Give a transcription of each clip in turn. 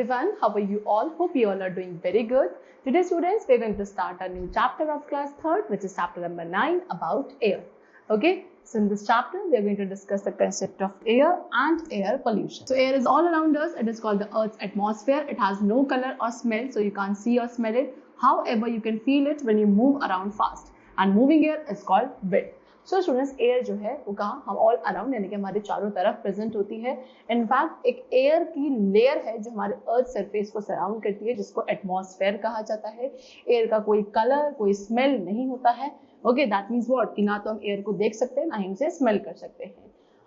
everyone, how are you all? Hope you all are doing very good. Today students, we are going to start a new chapter of class 3rd, which is chapter number 9 about air. Okay, so in this chapter we are going to discuss the concept of air and air pollution. So air is all around us. It is called the Earth's atmosphere. It has no color or smell, so you can't see or smell it. However, you can feel it when you move around fast, and moving air is called wind. So students, air जो है वो कहाँ, हम all around यानी कि हमारे चारों तरफ प्रेजेंट होती है. इनफैक्ट एक एयर की लेयर है जो हमारे अर्थ सरफेस को सराउंड करती है, जिसको एटमॉस्फेयर कहा जाता है. एयर का कोई कलर, कोई स्मेल नहीं होता है. ओके, दैट मीन्स व्हाट कि ना तो हम एयर को देख सकते हैं, ना ही उसे स्मेल कर सकते हैं.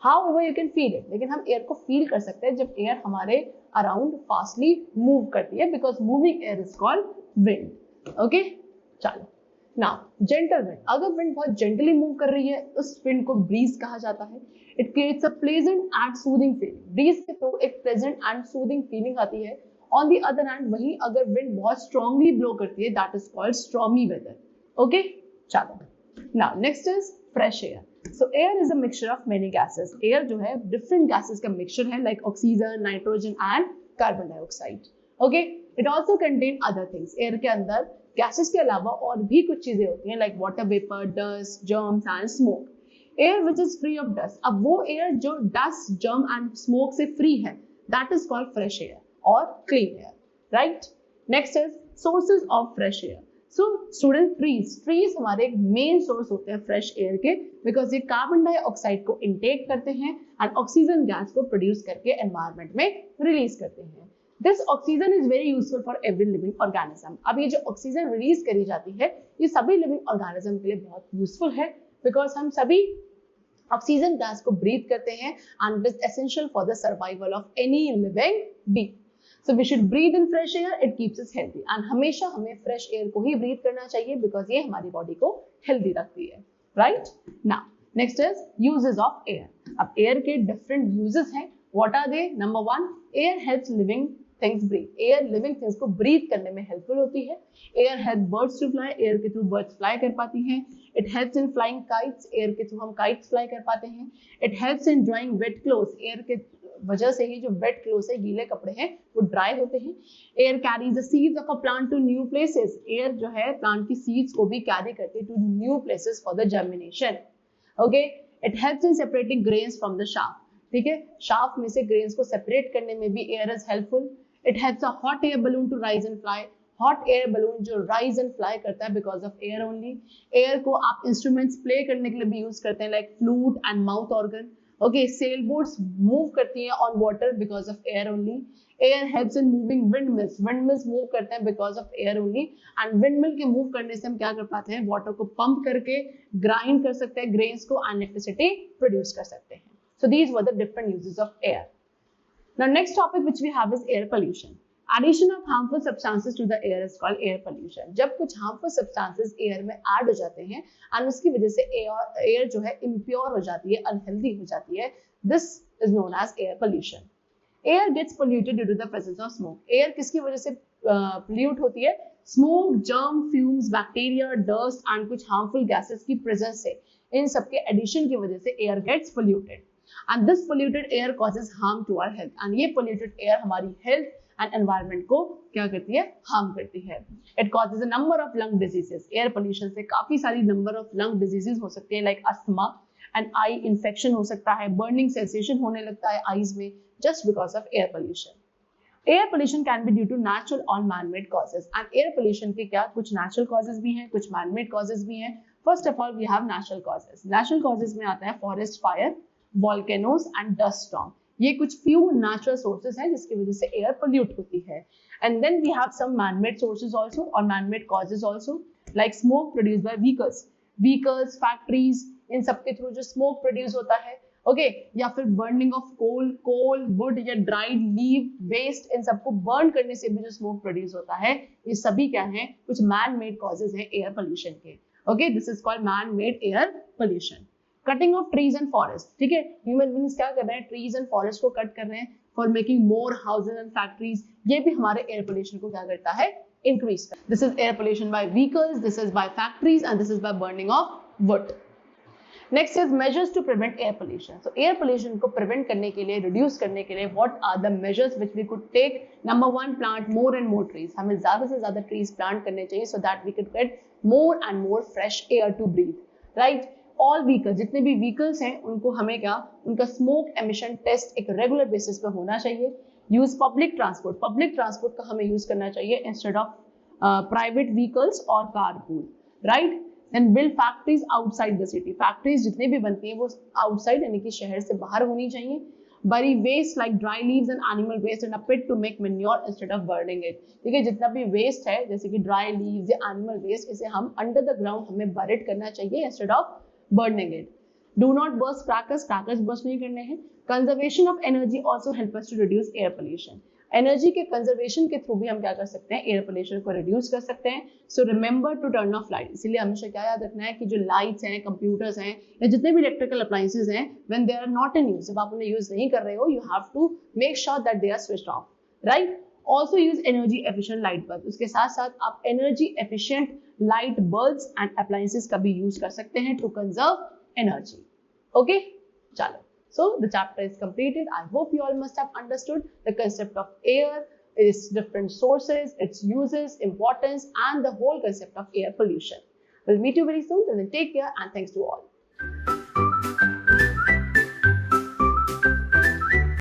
However you can feel it, लेकिन हम एयर को फील कर सकते हैं जब एयर हमारे अराउंड फास्टली मूव करती है, because moving air is called wind. Okay, चलो नाउ जेंटल विंड. अगर विंड बहुत जेंटली मूव कर रही है उस विंड को ब्रीज कहा जाता है. It creates a pleasant and soothing feeling. Breeze के थ्रू एक प्लेजेंट एंड सूदिंग फीलिंग आती है. ऑन द अदर हैंड, वहीं अगर विंड बहुत स्ट्रांगली ब्लो करती है, that is called stormy weather. Okay, चलो now next is fresh air. So air is a mixture of many gases. Air जो है डिफरेंट गैसेस का मिक्सचर है, like oxygen, nitrogen and carbon dioxide. Okay, it also contain other things. Air के अंदर gases के अलावा और भी कुछ चीजें होती हैं, like water vapour, dust, germs and smoke. Air which is free of dust. अब वो एयर जो डस्ट, जर्म एंड स्मोक से फ्री है, that is called fresh air और clean air. Right, next is sources of fresh air. So student, trees हमारे एक main source होते हैं फ्रेश एयर के, बिकॉज ये कार्बन डाइऑक्साइड को इनटेक करते हैं एंड ऑक्सीजन गैस को प्रोड्यूस करके एनवायरमेंट में रिलीज करते हैं. This oxygen is very useful for every living organism. अब ये जो ऑक्सीजन रिलीज करी जाती है, ये सभी लिविंग ऑर्गेनिज्म के लिए बहुत यूजफुल है, बिकॉज हम सभी ऑक्सीजन गैस को ब्रीथ करते हैं and it is essential for the survival of any living being. So we should breathe in fresh air, it keeps us healthy. And हमेशा हमें फ्रेश एयर को ही ब्रीथ करना चाहिए, बिकॉज ये हमारी बॉडी को हेल्दी रखती है. Right, now next is uses of air. अब एयर के डिफरेंट यूजेस हैं. What are they? Number 1, air helps living things breathe. Air living things को ब्रीथ करने में हेल्पफुल होती है. Air help birds to fly. Air के थ्रू बर्ड्स फ्लाई कर पाती हैं. It helps in flying kites. Air के थ्रू हम काइट्स फ्लाई कर पाते हैं. It helps in drying wet clothes. Air के वजह से ही जो वेट क्लोथ्स है, गीले कपड़े हैं, वो ड्राई होते हैं. Air carries the seeds of a plant to new places. Air जो है प्लांट की सीड्स को भी कैरी करती है to new places for the germination. Okay, it helps in separating grains from the chaff. ठीक है, शाफ्ट में से ग्रेन्स को सेपरेट करने में भी air is helpful. It helps a hot air balloon to rise and fly. Hot air balloon जो rise and fly करता है because of air only. Air को आप instruments play करने के लिए भी use करते हैं, like flute and mouth organ. Okay, sailboats move करती हैं on water because of air only. Air helps in moving windmills. Windmills move करते हैं because of air only. And windmill के move करने से हम क्या कर पाते हैं? Water को pump करके grind कर सकते हैं grains को and electricity produce कर सकते हैं. So these were the different uses of air. Now next topic which we have is air pollution. Addition of harmful substances to the air is called air pollution. जब कुछ harmful substances air में add हो जाते हैं and उसकी वजह से air जो है impure हो जाती है, unhealthy हो जाती है, this is known as air pollution. Air gets polluted due to the presence of smoke. Air किसकी वजह से pollute होती है? Smoke, germ, fumes, bacteria, dust and कुछ harmful gases की presence से, इन सबके addition की वजह से air gets polluted. And this polluted air causes harm to our health. And ये polluted air हमारी health and environment को क्या करती है? harm करती है. It causes a number of lung diseases. Air pollution से काफी सारी number of lung diseases हो सकती हैं, like asthma and eye infection हो सकता है, burning sensation होने लगता है eyes में, just because of air pollution. Air pollution can be due to natural or man-made causes. And air pollution के क्या कुछ natural causes भी हैं, कुछ man-made causes भी हैं. First of all, we have natural causes. Natural causes में आता है forest fire, volcanoes and dust storm. ये कुछ few natural sources हैं जिसकी वजह से air pollute होती है. And then we have some man-made sources also or man-made causes also, like smoke produced by vehicles, factories, इन सब के थ्रू जो smoke produce होता है, okay, या फिर burning of coal, wood या dried leaf, waste, इन सबको burn करने से भी जो smoke produce होता है, ये सभी क्या हैं? कुछ man-made causes हैं air pollution के. Okay, this is called man-made air pollution. Cutting of trees and forest. ठीक है, ह्यूमन बीइंग्स क्या कर रहे हैं? ट्रीज एंड फॉरेस्ट को कट कर रहे हैं for making more houses and factories. ये भी हमारे एयर पोल्यूशन को क्या करता है? इंक्रीज करता है. This is air pollution by vehicles, this is by factories and this is by burning of wood. Next is measures to prevent air pollution. So air pollution को प्रिवेंट करने के लिए, रिड्यूस करने के लिए, what are the measures which we could take? Number 1, plant more and more trees. हमें ज्यादा से ज्यादा ट्रीज प्लांट करने चाहिए so that we could get more and more fresh air to breathe, right. All vehicle, जितने भी vehicles हैं उनको हमें क्या, उनका स्मोक एमिशन टेस्ट एक रेगुलर बेसिस पे होना चाहिए. Use public transport, public transport का हमें यूज करना चाहिए इंस्टेड ऑफ प्राइवेट व्हीकल्स और carpool, right. And build factories outside the city. Factories जितने भी बनती हैं वो आउटसाइड यानी कि शहर से बाहर होनी चाहिए. Bury waste like dry leaves and animal waste in a pit to make manure instead of burning it. ठीक है, जितना भी वेस्ट है जैसे कि ड्राई लीव्स या एनिमल वेस्ट, इसे हम अंडर द ग्राउंड हमें बरिड करना चाहिए instead of burning it. Do not burst crackers, crackers burst नहीं करने हैं. Conservation of energy also help us to reduce air pollution. Energy के कंजर्वेशन के थ्रू भी हम क्या कर सकते हैं, एयर पोल्यूशन को रिड्यूस कर सकते हैं. So remember to turn off light. इसलिए हमेशा क्या याद रखना है कि जो लाइट्स हैं, कंप्यूटर्स हैं या जितने भी इलेक्ट्रिकल अप्लायंसेज हैं, when they are not in use, जब आप उन्हें यूज नहीं कर रहे हो, you have to make sure that they are switched off, right. Also use energy efficient light bulb. उसके साथ साथ आप energy efficient light bulbs and appliances का भी यूज कर सकते हैं टू कंजर्व एनर्जी. ओके, चलो. So the chapter is completed. I hope you all must have understood the concept of air, its different sources, its uses, importance, and the whole concept of air pollution. We'll meet you very soon. Till then, take care and thanks to all.